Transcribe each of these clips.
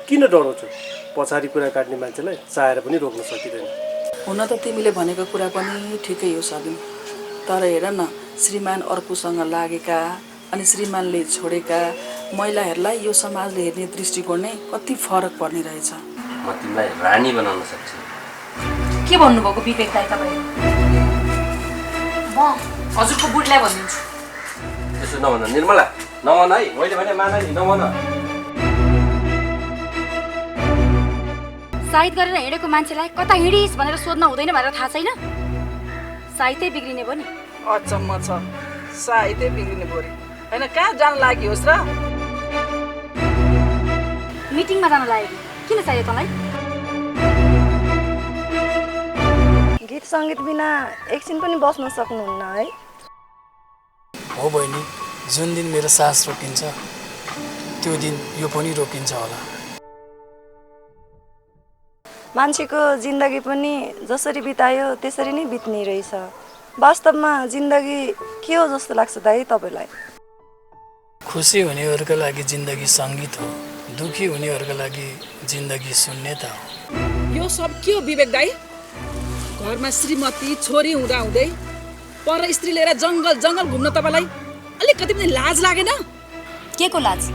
किन डराउँछु? पछाडि कुरा काट्ने मान्छेलाई चाहेर पनि रोक्न सकिँदैन। हुन त तिमीले भनेको कुरा पनि ठिकै हो सबिन, तर हेर न, श्रीमान अर्कोसँग लागेका अनि श्रीमानले छोडेका महिलाहरूलाई यो समाजले हेर्ने दृष्टिकोण नै कति फरक पर्ने रहेछ। म तिमीलाई रानी बनाउन सक्छु। के भन्नुभएको विवेक दाइ तपाईले? म हजुरको बुढीलाई भनिदिन्छु। त्यसो नभन निर्मला, नभन है, मैले भने मान नि, नभन। साइड गरेर हिँडेको मान्छेलाई कता हिँडिस् भनेर सोध्न हुँदैन भनेर थाहा छैन? साइतै बिग्रिने भयो नि। अचम्म छ, सायदै बिग्रिने बोरी हैन, कहाँ जान लागि होस् र? मिटिङमा जान लागेको किन चाहियो तँलाई? गीत सङ्गीत बिना एकछिन पनि बस्न सक्नुहुन्न है? हो बहिनी, जुन दिन मेरो सास रोकिन्छ त्यो दिन यो पनि रोकिन्छ होला। मान्छेको जिन्दगी पनि जसरी बितायो त्यसरी नै बित्ने रहेछ। वास्तवमा जिन्दगी के हो जस्तो लाग्छ दाइ तपाईलाई? खुसी हुनेहरूका लागि जिन्दगी सङ्गीत हो, दुखी हुनेहरूका लागि जिन्दगी शून्यता हो। यो सब के हो विवेक दाइ? घरमा श्रीमती छोरी हुँदा हुँदै पर स्त्री लिएर जङ्गल जङ्गल घुम्न तपाईलाई अलिकति पनि लाज लागेन? के को लाज?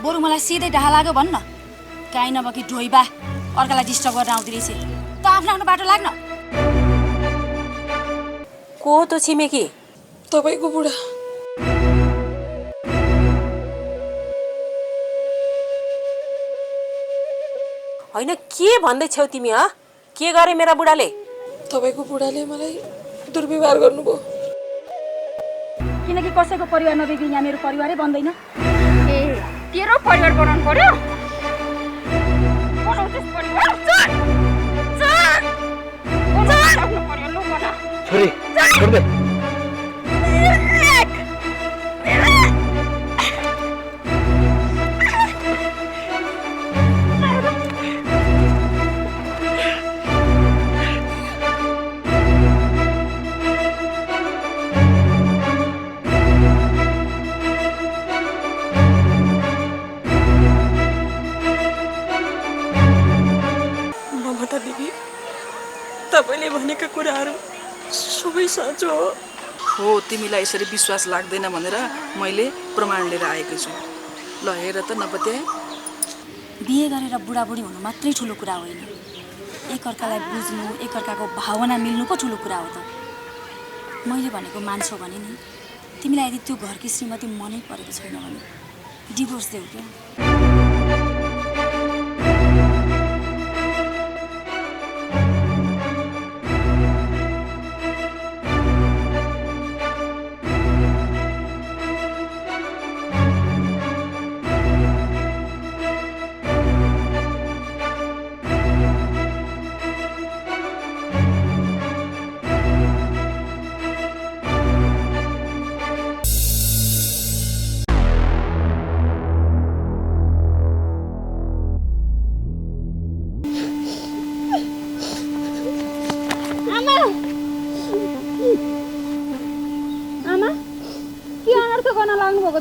बरु मलाई सिधै डाहा लाग्यो भन्न, काहीँ नभएकी ढोइबा अर्कालाई डिस्टर्ब गर्न आउँदै रहेछ। त आफ्नो आफ्नो बाटो लाग्न। को हो त छिमेकी? तपाईको बुढा। होइन, के भन्दै छौ तिमी? ह के गरे मेरा बुढाले? तपाईको बुढाले मलाई दुर्व्यवहार गर्नुभयो। किनकि कसैको परिवार नबिग्रिने यहाँ मेरो परिवारै बन्दैन। ए तेरो परिवार बनाउनु पर्यो? बनाउँछस् परिवार? चल चल चल आफ्नो परिवार लु बना। छोरी छोड दे। तपाईले भनेका कुराहरू सबै साँचो हो। तिमीलाई यसरी विश्वास लाग्दैन भनेर मैले प्रमाण लिएर आएको छु। ल हेर त नपत्याए। बिहे गरेर बुढाबुढी हुनु मात्रै ठुलो कुरा होइन, एकअर्कालाई बुझ्नु, एकअर्काको भावना मिल्नु पो ठुलो कुरा हो त। मैले भनेको मान्छौ भने नि, तिमीलाई यदि त्यो घरकी श्रीमती मनै परेको छैन भने डिभोर्स देऊ क्या।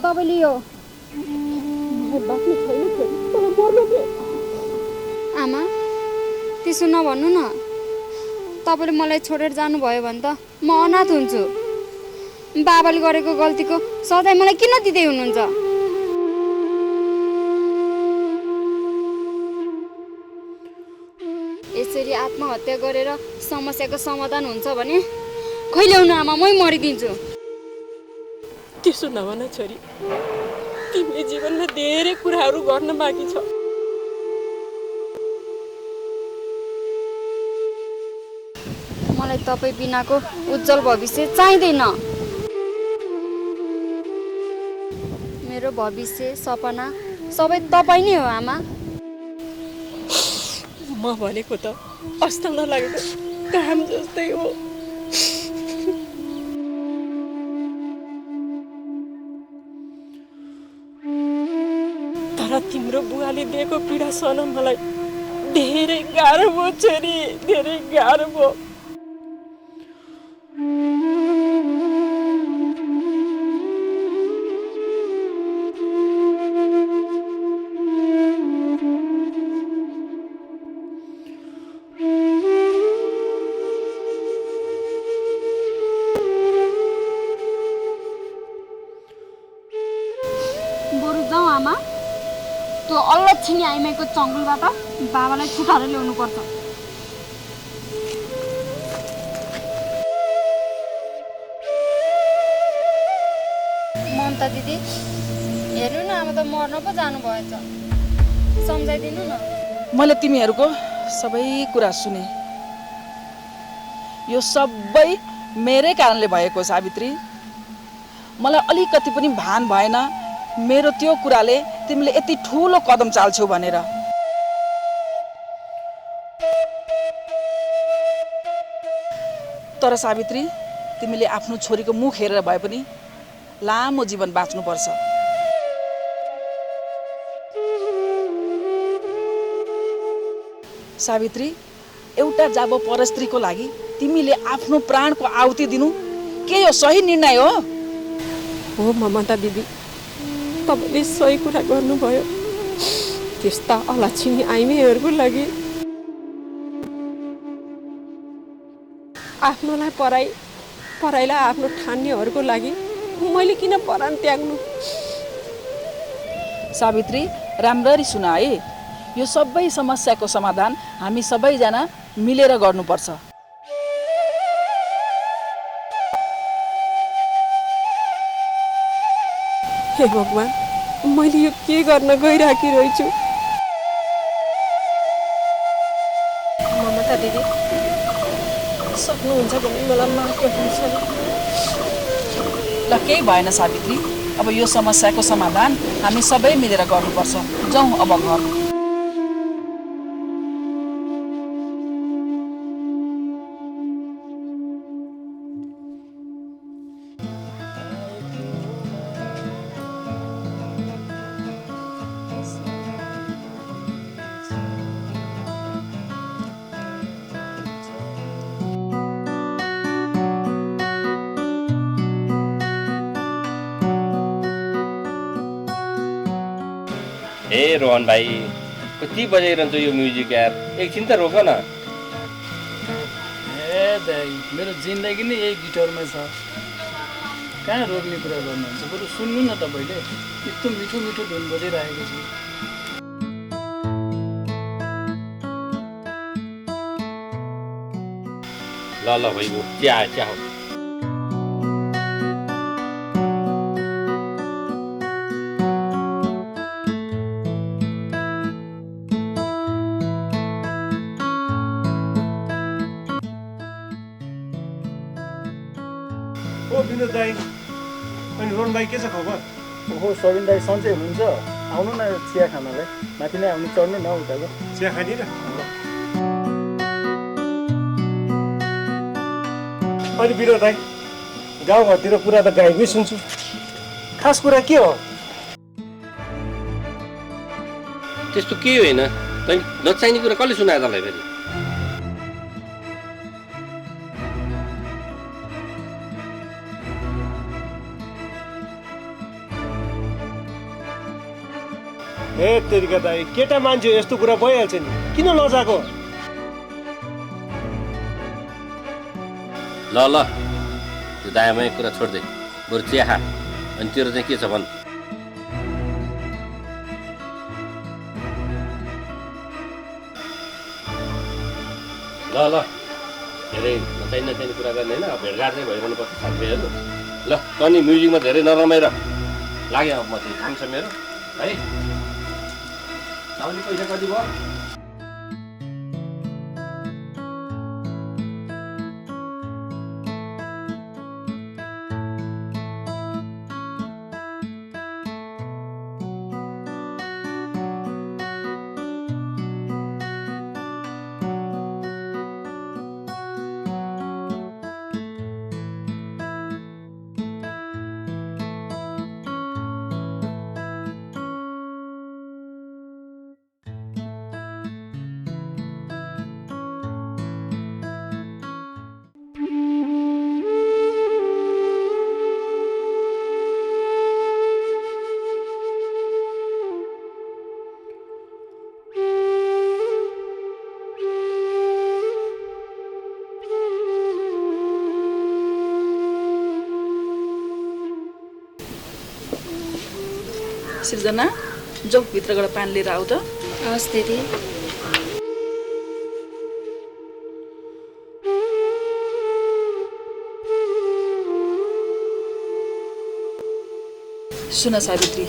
तपाईले यो आमा त्यसो नभन्नु न। तपाईले मलाई छोडेर जानुभयो भने त म अनाथ हुन्छु। बाबाले गरेको गल्तीको सजाय मलाई किन दिँदै हुनुहुन्छ? यसरी आत्महत्या गरेर समस्याको समाधान हुन्छ भने खैल्याउनु आमा, मै मरिदिन्छु। त्यसो नभन छोरी, तिमीले जीवनमा धेरै कुराहरू गर्न बाँकी छ। मलाई तपाईँ बिनाको उज्जवल भविष्य चाहिँदैन। मेरो भविष्य सपना सबै तपाईँ नै हो आमा। म भनेको त अस्ताउन लागेको काम जस्तै हो। तर तिम्रो बुवाले दिएको पीडा सहन मलाई धेरै गाह्रो भयो छोरी, धेरै गाह्रो भयो। बरु जाउँ आमा, त्यो अलक्षिणी आइमाईको चङ्गुलबाट बाबालाई छुटाएर ल्याउनुपर्छ। ममता दिदी, हेर्नु न, आमा त मर्न पो जानुभएछ, सम्झाइदिनु न। मैले तिमीहरूको सबै कुरा सुने। यो सबै मेरै कारणले भएको सावित्री। मलाई अलिकति पनि भान भएन मेरो त्यो कुराले तिमीले यति ठुलो कदम चाल्छौ भनेर। तर सावित्री, तिमीले आफ्नो छोरीको मुख हेरेर भए पनि लामो जीवन बाँच्नुपर्छ। सावित्री, एउटा जाबो परस्त्रीको लागि तिमीले आफ्नो प्राणको आहुति दिनु के यो सही निर्णय हो? हो ममता दिदी, तपाईँले सही कुरा गर्नुभयो। त्यस्ता अलक्षिणी आइमाईहरूको लागि आफ्नोलाई पराइलाई आफ्नो ठान्नेहरूको लागि मैले किन परान त्याग्नु? सावित्री, राम्ररी सुन है, यो सबै समस्याको समाधान हामी सबैजना मिलेर गर्नुपर्छ। हे भगवान, मैले यो के गर्न गइरहेकी रहेछु? ममता दिदी, सक्नुहुन्छ भने मलाई माफ गर्नुहुन्छ। ल, केही भएन सावित्री, अब यो समस्याको समाधान हामी सबै मिलेर गर्नुपर्छ। जाउँ अब घर। ए रोहन भाइ, कति बजाइरहन्छ यो म्युजिक यार, एकछिन त रोक न। ए दाइ, मेरो जिन्दगी नै यही गिटारमा छ, कहाँ रोक्ने कुरा गर्नुहुन्छ? बरु सुन्नु न, तपाईँले यस्तो मिठो मिठो धुन बजाइरहेको छु। ल ल भइगयो, चिया हो। ओ विनोद दाई, अनि रोहन भाइ के छ खबर? ओहो सबिन दाई, सन्चै हुनुहुन्छ? आउनु न चिया खानालाई, माथि नै आउनु, चढ्नु न उताको। चिया खाने र? अनि विनोद दाई, गाउँघरतिर कुरा त गाईकै सुन्छु, खास कुरा के हो? त्यस्तो केही होइन, तैँले नचाहिने कुरा कसले सुनायो तँलाई फेरि? हे तेरिका दाई, केटा मान्छे यस्तो कुरा भइहाल्छ नि, किन लजाको? ल ल, त्यो दायामाया कुरा छोड्दै बरु चिया खा। अनि तेरो चाहिँ के छ भन्? ल ल, धेरै नचाहिने कुरा गर्ने होइन, भेटघाट चाहिँ भइरहनु पर्छ साथीभाइहरू। ल तनी म्युजिकमा धेरै नरमाएर लाग्यो, अब म चाहिँ काम छ मेरो है। तपाईँले पैसा कति भयो? सृजना जाऊ भित्र गएर पानी लिएर आऊ त। हस् दिदी। सुन सावित्री,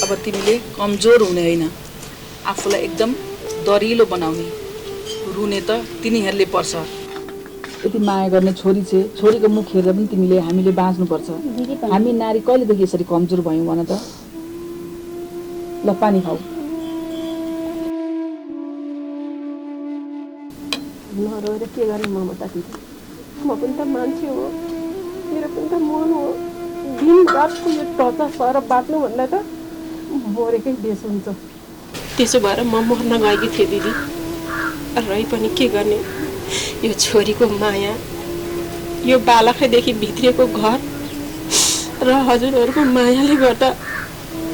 अब तिमीले कमजोर हुने होइन, आफूलाई एकदम दरिलो बनाउने। रुने त तिनीहरूले पर्छ। यति माया गर्ने छोरी छे, छोरीको मुख हेरेर पनि तिमीले हामीले बाँच्नुपर्छ। हामी नारी कहिलेदेखि यसरी कमजोर भयौँ भन त। ल पानी खाऊ। नरोएर के गर्ने ममता दिदी, म पनि त मान्छे हो, मेरो पनि त मन हो। दिनरातको यो टचा सर बाँच्नुभन्दा त मरेकै देश हुन्छ। त्यसो भएर म मर्न गएकी थिएँ दिदी, रही पनि के गर्ने। यो छोरीको माया, यो बालकैदेखि भित्रिएको घर र हजुरहरूको मायाले गर्दा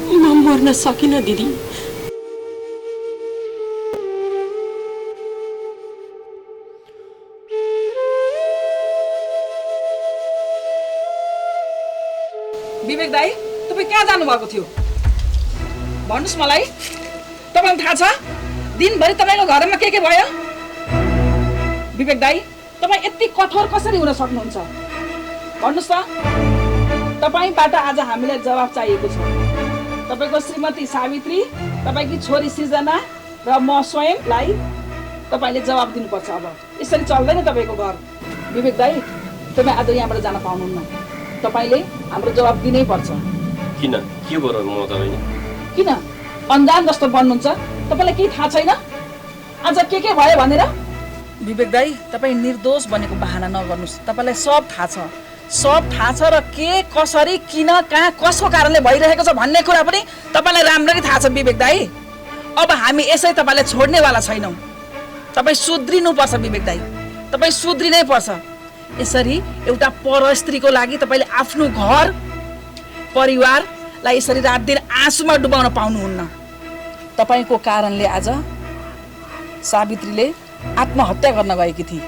म मर्न सकिनँ दिदी। विवेक दाई, तपाईँ कहाँ जानुभएको थियो भन्नुहोस् मलाई। तपाईँलाई थाहा छ दिनभरि तपाईँको घरमा के भयो? विवेक दाई, तपाईँ यति कठोर कसरी हुन सक्नुहुन्छ भन्नुहोस् त। तपाईँबाट आज हामीलाई जवाफ चाहिएको छ। तपाईँको श्रीमती सावित्री, तपाईँकी छोरी सृजना र म स्वयंलाई तपाईँले जवाफ दिनुपर्छ। अब यसरी चल्दैन तपाईँको घर। विवेक दाई, तपाईँ आज यहाँबाट जान पाउनुहुन्न। तपाईँले हाम्रो जवाब दिनै पर्छ। किन के गरौँ म तपाईँले? किन अन्जान जस्तो बन्नुहुन्छ? तपाईँलाई केही थाहा छैन आज के भयो भनेर? विवेक दाई, तपाईँ निर्दोष बनेको बहाना नगर्नुहोस्। तपाईँलाई सब थाहा छ, सब थाहा छ र के कसरी किन कहाँ कसको कारणले भइरहेको छ भन्ने कुरा पनि तपाईँलाई राम्ररी थाहा छ विवेक दाई। अब हामी यसै तपाईँलाई छोड्नेवाला छैनौँ। तपाईँ सुध्रिनुपर्छ विवेक दाई, तपाईँ सुध्रिनै पर्छ। यसरी एउटा पर स्त्रीको लागि तपाईँले आफ्नो घर परिवारलाई यसरी रात दिन आँसुमा डुबाउन पाउनुहुन्न। तपाईँको कारणले आज सावित्रीले आत्महत्या गर्न गएकी थिए।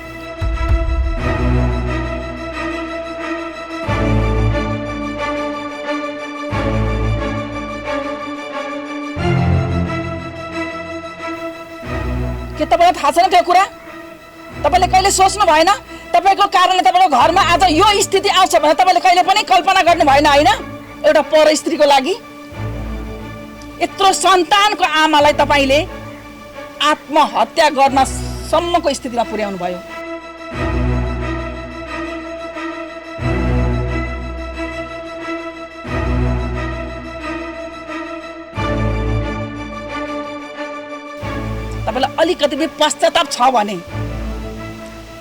के तपाईँलाई थाहा छैन त्यो कुरा? तपाईँले कहिले सोच्नु भएन? तपाईँको कारणले तपाईँको घरमा आज यो स्थिति आउँछ भने तपाईँले कहिले पनि कल्पना गर्नु भएन होइन? एउटा पर स्त्रीको लागि यत्रो सन्तानको आमालाई तपाईँले आत्महत्या गर्न सम्मको स्थितिमा पुर्याउनु भयो। तपाईँलाई अलिकति पनि पश्चाताप छ भने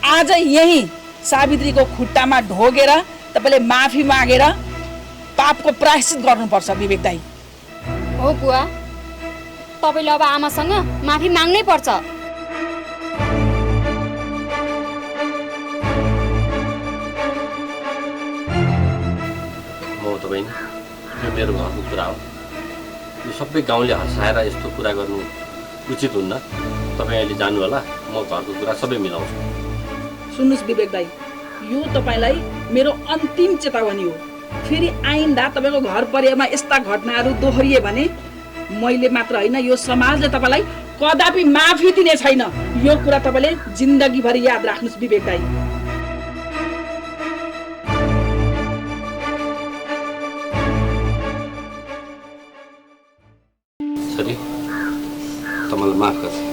आज यही सावित्रीको खुट्टामा ढोगेर तपाईँले माफी मागेर पापको प्रायश्चित गर्नुपर्छ विवेक दाई। हो बुवा, तपाईँले अब आमासँग माफी माग्नै पर्छ। म तपाईँ यो मेरो घरको कुरा हो। यो सबै गाउँले हँसाएर यस्तो कुरा गर्नु उचित हुन्न। तपाईँ अहिले जानु होला, म घरको कुरा सबै मिलाउँछु। सुन्नुहोस् विवेक दाई, यो तपाईँलाई मेरो अन्तिम चेतावनी हो। फेरि आइन्दा तपाईँको घर परिवारमा यस्ता घटनाहरू दोहोरिए भने मैले मात्र होइन, यो समाजले तपाईँलाई कदापि माफी दिने छैन। यो कुरा तपाईँले जिन्दगीभरि याद राख्नुहोस् विवेक दाई। छोरी, तपाईँलाई माफ गर्छु,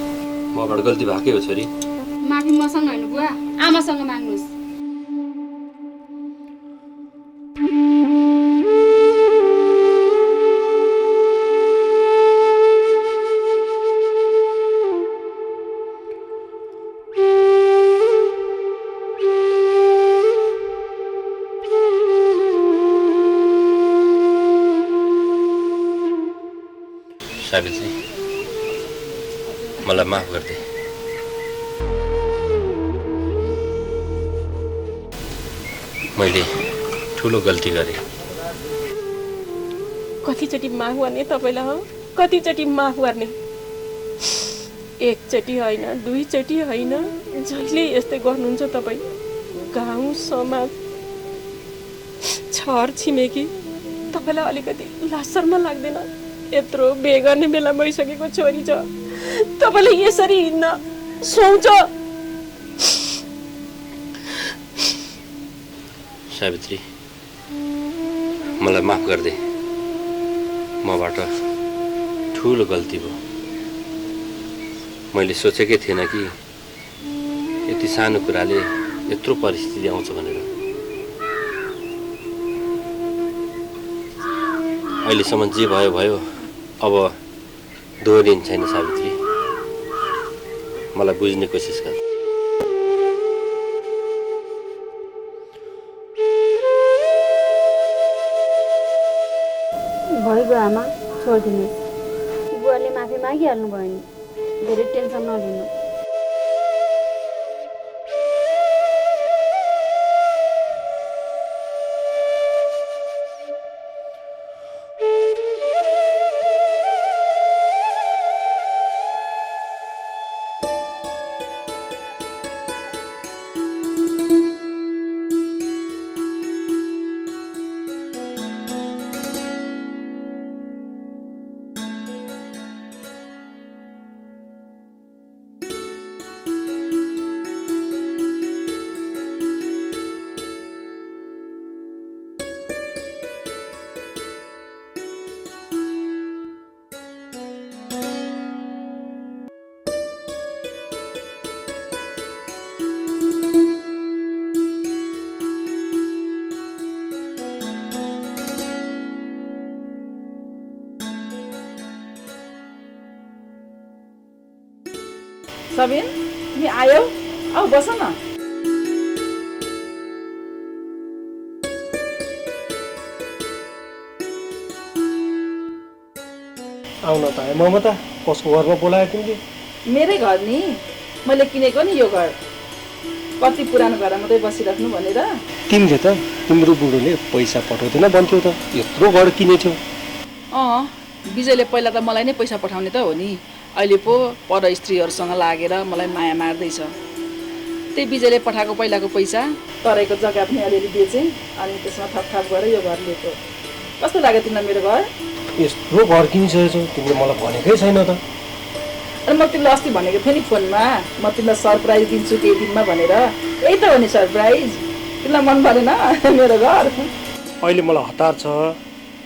मबाट गल्ती भएकै हो छोरी। माफी मसँग होइन बुवा, आमासँग माग्नुहोस्। सावित्री, मलाई माफ गरिदे। मैले ठुलो गल्ती गरेँ। कतिचोटि माफ गर्ने तपाईँलाई हो? कतिचोटि माफ गर्ने? एकचोटि होइन, दुईचोटि होइन, जहिले यस्तै गर्नुहुन्छ तपाईँ। गाउँ समाज छर छिमेकी तपाईँलाई अलिकति लाज शर्मा लाग्दैन? यत्रो बिहे गर्ने बेला भइसकेको छोरी छ, तपाईँले यसरी हिँड्न सुहाउँछ? सावित्री, मलाई माफ गरिदे। मबाट ठुलो गल्ती भयो। मैले सोचेकै थिएन कि यति सानो कुराले यत्रो परिस्थिति आउँछ भनेर। अहिलेसम्म जे भयो भयो, अब दोहोरिन छैन। सावित्री, मलाई बुझ्ने कोसिस गर। भइगयो आमा, छोडिदिनुहोस्। बुवाले माफी मागिहाल्नु भयो नि, धेरै टेन्सन नलिनु। सबिन, तिमी आयौ? आऊ बस न। आउन त आयो ममता, कसको घरमा बोलायो तिमीले? मेरै घर नि, मैले किनेको नि यो घर। कति पुरानो घर मात्रै बसिराख्नु भनेर। तिमीले त तिम्रो बुढोले पैसा पठाउँदैन भन्थ्यौ त, यत्रो घर किनेथ्यौ। विजयले पहिला त मलाई नै पैसा पठाउने त हो नि। अहिले पो पर स्त्रीहरूसँग लागेर मलाई माया मार्दैछ। त्यही विजयले पठाएको पहिलाको पैसा तराईको जग्गा पनि अलिअलि बेचेँ, अनि त्यसमा थपथाप गरेर यो घर लिएको। कस्तो लाग्यो तिमीलाई मेरो घर? यत्रो घर किनिसकेछौ, तिमीले मलाई भनेकै छैन त। अनि म तिमीलाई अस्ति भनेको थिएँ नि फोनमा, म तिमीलाई सरप्राइज दिन्छु केही दिनमा भनेर। यही त हो नि सरप्राइज। तिमीलाई मन परेन मेरो घर? अहिले मलाई हतार छ,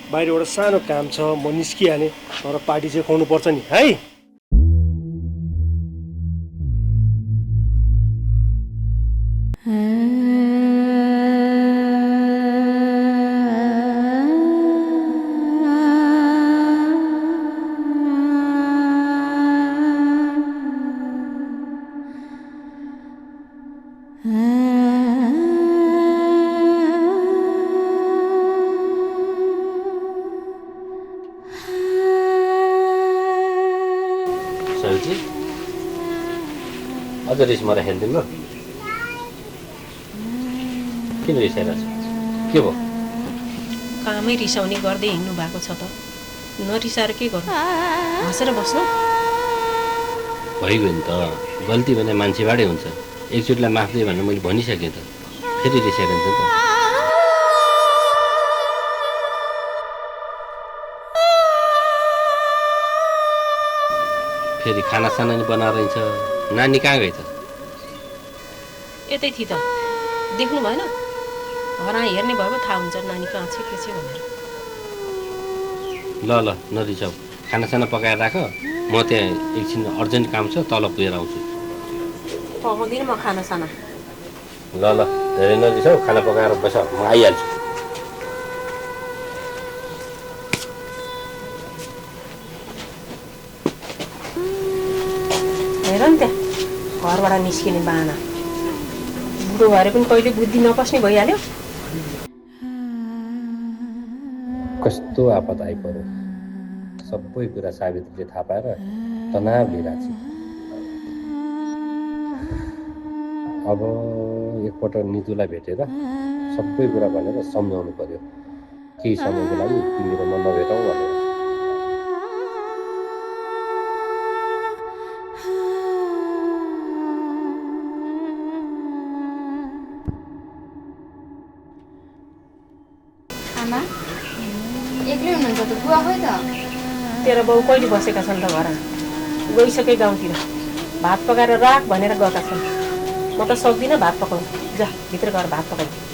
बाहिर एउटा सानो काम छ, म निस्किहालेँ। तर पार्टी चाहिँ खुवाउनु पर्छ नि है। सावित्री, अझ रिस मरा खेल्दिनु? किन रिसाइरहेको छ? के भयो? कामै रिसाउने गर्दै हिँड्नु भएको छ त, नरिसाएर के गर्नु? हाँसेर बस्नु। भइगयो नि त, गल्ती भने मान्छेबाटै हुन्छ। एकचोटिलाई माफ दियो भनेर मैले भनिसकेँ त, फेरि रिसाइरहन्छ नि त। फेरि खानासाना नि बनाएर हिँड्छ। नानी कहाँ गई त? यतै थिए त, देख्नु भएन? हरा हेर्ने भयो थाहा हुन्छ नानी कहाँ छ के छ भनेर। ल ल नरिसाऊ, खानासाना पकाएर राख। म त्यहाँ एकछिन अर्जेन्ट काम छ, तल पुगेर आउँछु। पकाउँदिनँ म खानासाना। ल ल, धेरै नरिसाऊ, खाना पकाएर बस, म आइहाल्छु। हेर नि त्यहाँ घरबाट निस्किने बाहना। बुढो भएर पनि कहिले बुद्धि नपस्ने भइहाल्यो। कस्तो आपत आइपर्यो। सबै कुरा सावित्रीले थाहा पाएर तनाव लिइरहेको छु। अब एकपल्ट नितुलाई भेटेर सबै कुरा भनेर सम्झाउनु पर्यो, केही समयको लागि तिमी र म नभेटौँ भनेर। आमा एक्लै हुनुहुन्छ त? बुवा खोइ त? तेरो बाउ कहिले बसेका छन् त घर गइसके गाउँतिर भात पकाएर राख भनेर गएका छन् म त सक्दिनँ भात पकाउनु जा भित्र गएर भात पकाउ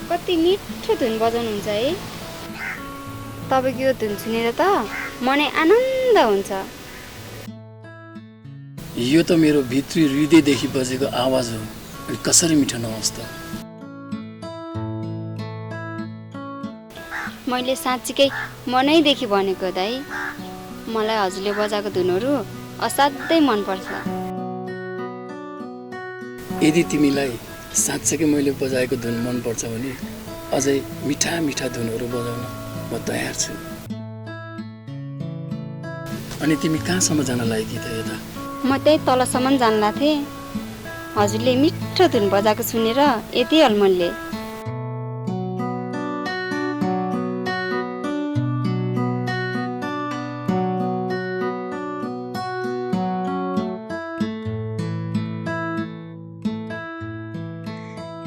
कति मिठो धुन बजाउनुहुन्छ है तपाईँको यो धुन सुनेर त मनै आनन्द हुन्छ यो त मेरो भित्री हृदयदेखि बजेको आवाज हो अनि कसरी मिठो नहोस् त मैले साँच्चीकै मनैदेखि भनेको दाइ मलाई हजुरले बजाएको धुनहरू असाध्यै मनपर्छ यदि तिमीलाई साँच्चैकै मैले बजाएको धुन मनपर्छ भने अझै मिठा मिठा धुनहरू बजाउन म तयार छु अनि तिमी कहाँसम्म जान लायकी त यता म त्यही तलसम्म जान्ला थिएँ हजुरले मिठो धुन बजाएको सुनेर यति हल्मनले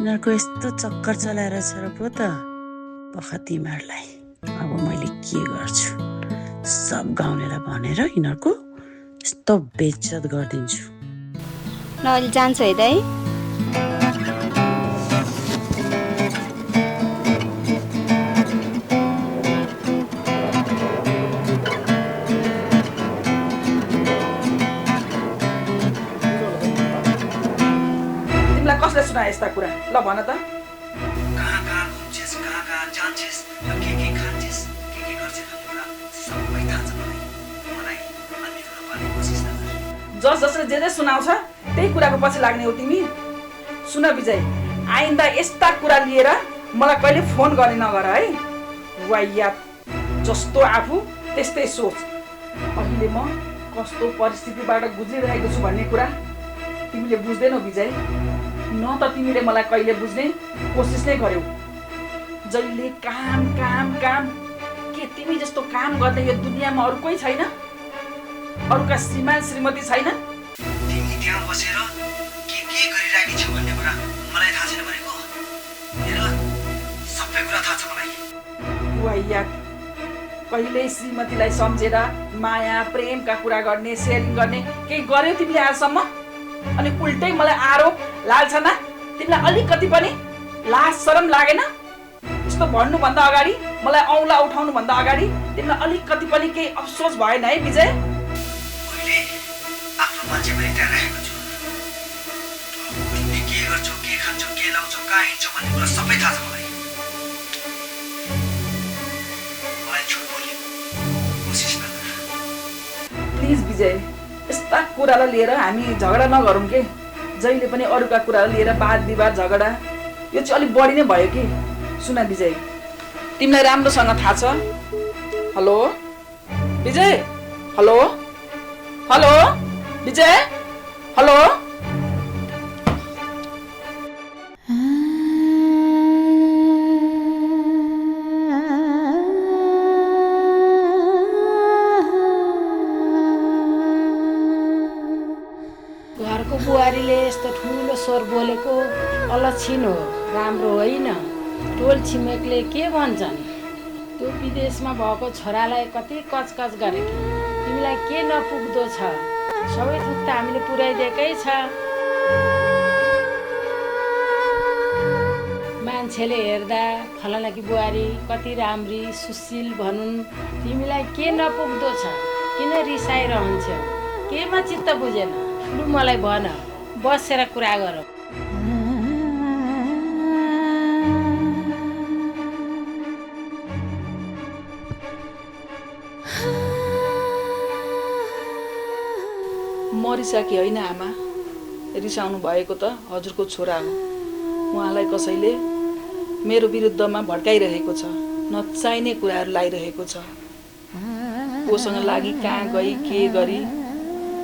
यिनीहरूको यस्तो चक्कर चलाएर छ र पो त पख तिमीहरूलाई अब मैले के गर्छु सब गाउँलेलाई भनेर यिनीहरूको यस्तो बेइज्जत गरिदिन्छु ल अहिले जान्छ है दाइ तिमीलाई कसले सुनाए यस्ता कुरा ल भन त कहाँ कहाँ घुम्छेस् कहाँ कहाँ जान्छेस् र के खान्छेस् के गर्छेस् भन्ने कुरा सबै थाहा छ मलाई अन्य कुरा पार्ने कोसिस नगर जसले जे सुनाउँछ त्यही कुराको पछि लाग्ने हो तिमी सुन विजय आइन्दा यस्ता कुरा लिएर मलाई कहिले फोन गर्ने नगर है वायात जस्तो आफू त्यस्तै सोच अहिले म कस्तो परिस्थितिबाट गुज्रिरहेको छु भन्ने कुरा तिमीले बुझ्दैनौ विजय न त तिमीले मलाई कहिले बुझ्ने कोसिस नै गर्यौ जहिले काम काम काम के तिमी जस्तो काम गर्ने यो दुनियाँमा अरू कोही छैन अरूका श्रीमान श्रीमती छैन तिमी त्यहाँ बसेर के गरिरहेकी छौ भन्ने कुरा मलाई थाहा छैन भनेको हेर सबै कुरा थाहा छ मलाई वाया कहिल्यै श्रीमतीलाई सम्झेर माया प्रेमका कुरा गर्ने सेयरिङ गर्ने केही गर्यौ तिमीले आजसम्म अनि उल्टै मलाई आरोप लाल्छना तिमीलाई अलिकति पनि लाज शरम लागेन यस्तो भन्नुभन्दा अगाडि मलाई औँला उठाउनुभन्दा अगाडि तिमीलाई अलिकति पनि केही अफसोस भएन है विजय मैले आफ्नो मान्छे पनि त्यहाँ राखेको छु तिमीले के गर्छौ के खान्छौ के लाउँछौ कहाँ हिँड्छौ भन्ने कुरा सबै थाहा छ मलाई झुट बोल्ने कोसिस नगर प्लिज विजय यस्ता कुरालाई लिएर हामी झगडा नगरौँ के जहिले पनि अरूका कुरालाई लिएर वाद विवाद झगडा यो चाहिँ अलिक बढी नै भयो कि सुन विजय तिमीलाई राम्रोसँग थाहा छ हेलो विजय हेलो हेलो विजय हेलो घरको बुहारीले यस्तो ठुलो स्वर बोलेको अलक्षिण हो राम्रो होइन टोल छिमेकले के भन्छन् त्यो विदेशमा भएको छोरालाई कति कचकच गरे तिमीलाई के नपुग्दो छ सबै थोक त हामीले पुर्याइदिएकै छ मान्छेले हेर्दा फलानाकी बुहारी कति राम्री सुशील भनुन् तिमीलाई के नपुग्दो छ किन रिसाइरहन्छौ? केमा चित्त बुझेन? लु मलाई भन, बसेर कुरा गरौँ। म रिसाकी होइन आमा, रिसाउनु भएको त हजुरको छोरा हो। उहाँलाई कसैले मेरो विरुद्धमा भड्काइरहेको छ, नचाहिने कुराहरू लाइरहेको छ। कोसँग लागि कहाँ गई के गरी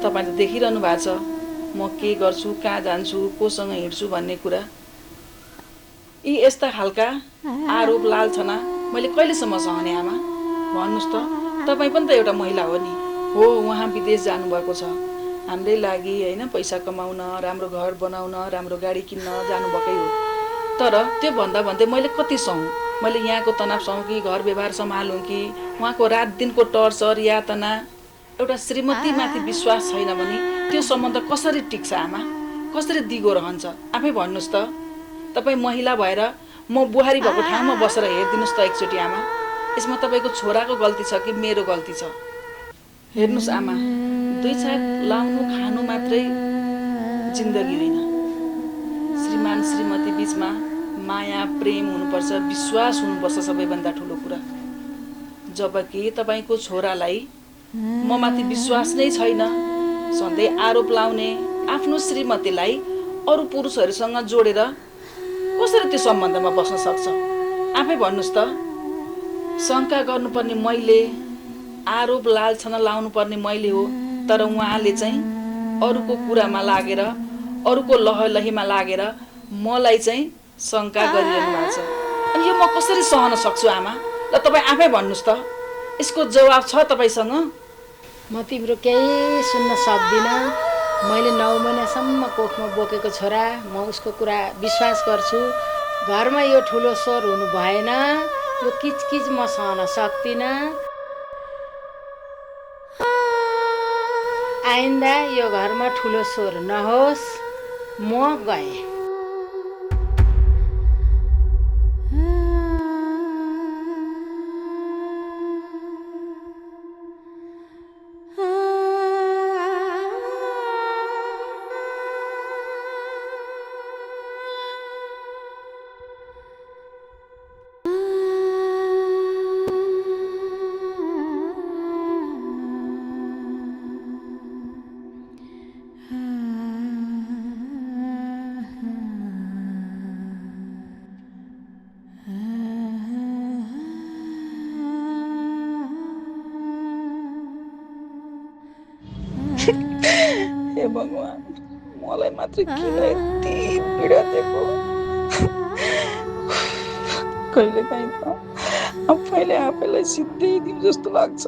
तपाईँले देखिरहनु भएको छ। म के गर्छु, कहाँ जान्छु, कोसँग हिँड्छु भन्ने कुरा। यी यस्ता खालका आरोप लालछना मैले कहिलेसम्म सहने आमा? भन्नुहोस् त, तपाईँ पनि त एउटा महिला हो नि। हो, उहाँ विदेश जानुभएको छ हाम्रै लागि होइन, पैसा कमाउन, राम्रो घर बनाउन, राम्रो गाडी किन्न जानुभएकै हो। तर त्यो भन्दा भन्दै मैले कति सहूँ? मैले यहाँको तनाव सहूँ कि घर व्यवहार सम्हालौँ कि उहाँको रात दिनको टर्चर यातना। एउटा श्रीमतीमाथि विश्वास छैन भने त्यो सम्बन्ध कसरी टिक्छ आमा? कसरी दिगो रहन्छ? आफै भन्नुहोस् त। तपाईँ महिला भएर म बुहारी भएको ठाउँमा बसेर हेरिदिनुहोस् त एकचोटि आमा। यसमा तपाईँको छोराको गल्ती छ कि मेरो गल्ती छ? हेर्नुहोस् आमा, दुई छाक लाउनु खानु मात्रै जिन्दगी होइन। श्रीमान श्रीमती बिचमा माया प्रेम हुनुपर्छ, विश्वास हुनुपर्छ सबैभन्दा ठुलो कुरा। जबकि तपाईँको छोरालाई म माथि विश्वास नै छैन, सधैँ आरोप लाउने, आफ्नो श्रीमतीलाई अरू पुरुषहरूसँग जोडेर कसरी त्यो सम्बन्धमा बस्न सक्छ? आफै भन्नुहोस् त। शङ्का गर्नुपर्ने मैले, आरोप लालछना लाउनु पर्ने मैले हो। तर उहाँले चाहिँ अरूको कुरामा लागेर, अरूको लहलहीमा लागेर मलाई चाहिँ शङ्का गरिरहनु भएको छ। अनि यो म कसरी सहन सक्छु आमा? ल तपाईँ आफै भन्नुहोस् त, यसको जवाब छ तपाईँसँग? म तिम्रो केही सुन्न सक्दिनँ। मैले 9 महिनासम्म कोखमा बोकेको छोरा, म उसको कुरा विश्वास गर्छु। घरमा यो ठुलो स्वर हुनु भएन, यो किचकिच म सहन सक्दिनँ। आइन्दा यो घरमा ठुलो स्वर नहोस्, म गएँ। हे भगवान, मलाई मात्र किन यति पीडा दिएको? कहिलेकाहीँ त आफैले आफैलाई सिद्ध्याइदिउँ जस्तो लाग्छ।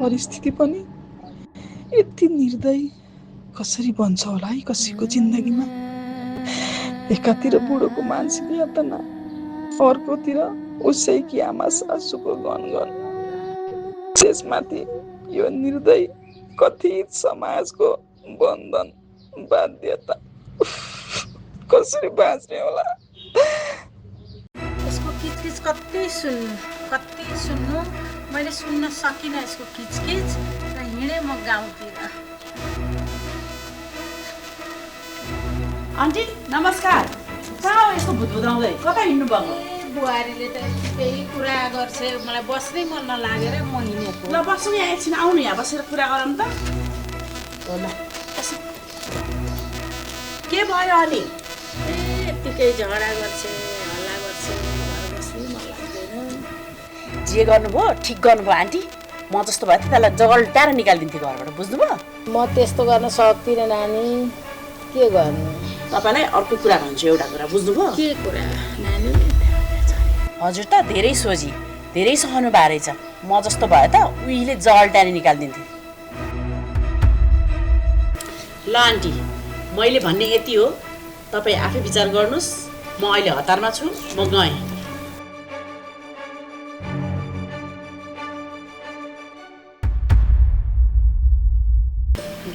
परिस्थिति पनि यति निर्दयी कसरी बन्छ होला है कसैको जिन्दगीमा? एकातिर बुढोको मानसिक यातना, अर्कोतिर उसैकी आमा सासूको गनगन, त्यसमाथि यो निर्दयी कथित समाजको बन्धन बाध्यता। कसरी बाँच्ने होला? यसको किचकिच कति सुन्नु, मैले सुन्न सकिनँ यसको किचकिच र हिँडेँ म गाउँतिर। आन्टी नमस्कार। कहाँ हो यस्तो भुतभुताउँदै? कता हिँड्नु भएको? बुहारीले त त्यही कुरा गर्छ, मलाई बस्नै मन नलागेर म हिँडेको। ल बस्नु, यहाँ एकछिन आउनु, यहाँ बसेर कुरा गरौँ त। होला, के भयो अनि? यत्तिकै झगडा गर्छ, हल्ला गर्छ, घर बस्नै मन लाग्दैन। जे गर्नुभयो ठिक गर्नुभयो आन्टी। म जस्तो भए त्यसलाई जगल्टाएर निकालिदिन्थेँ घरबाट, बुझ्नुभयो? म त्यस्तो गर्न सक्दिनँ नानी, के गर्नु? तपाईँलाई अर्को कुरा भन्छु, एउटा कुरा बुझ्नुभयो? के कुरा नानी? हजुर त धेरै सोझी, धेरै सहनु भए रहेछ। म जस्तो भए त उहिले जगल्टाएर निकालिदिन्थेँ। ल आन्टी, मैले भन्ने यति हो, तपाईँ आफै विचार गर्नुहोस्। म अहिले हतारमा छु, म गएँ।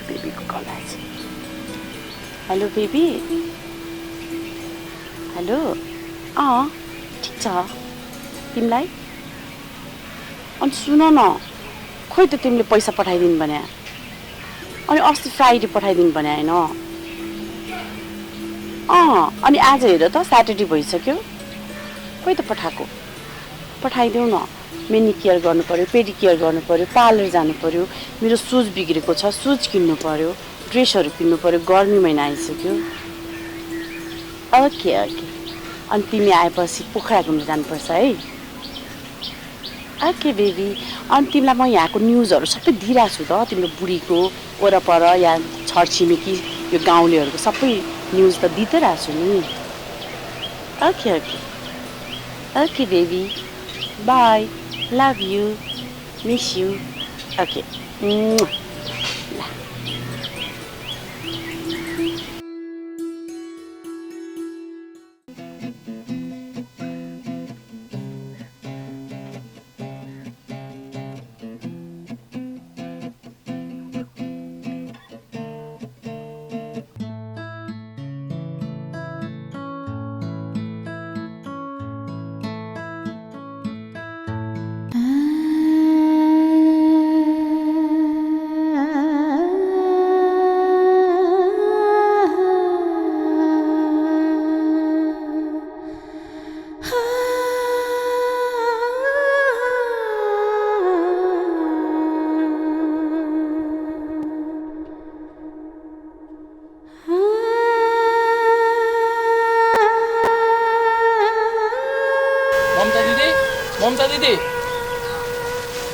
बेबीको कल आएछ। Hello baby. हेलो। ठिक छ। तिमीलाई? अनि सुन न, खोइ त तिमीले पैसा पठाइदिनु भने अनि अस्ति फ्राइडे पठाइदिनु भने होइन अनि आज हेर त स्याटरडे भइसक्यो खोइ त पठाइदेऊ न मेनिकेयर गर्नु पर्यो पेडिकेयर गर्नु पर्यो पार्लर जानु पर्यो मेरो सुज बिग्रेको छ सुज किन्नु पर्यो ड्रेसहरू किन्नु पर्यो गर्मी महिना आइसक्यो ओके अनि तिमी आएपछि पोखरा घुम्न जानुपर्छ है ओके बेबी अनि तिमीलाई म यहाँको न्युजहरू सबै दिइरहेको छु त तिम्रो बुढीको वरपर यहाँ छरछिमेकी यो गाउँलेहरूको सबै न्युज त दिँदै रहेको छु नि okay baby bye love you miss you okay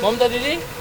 Mamata दिदी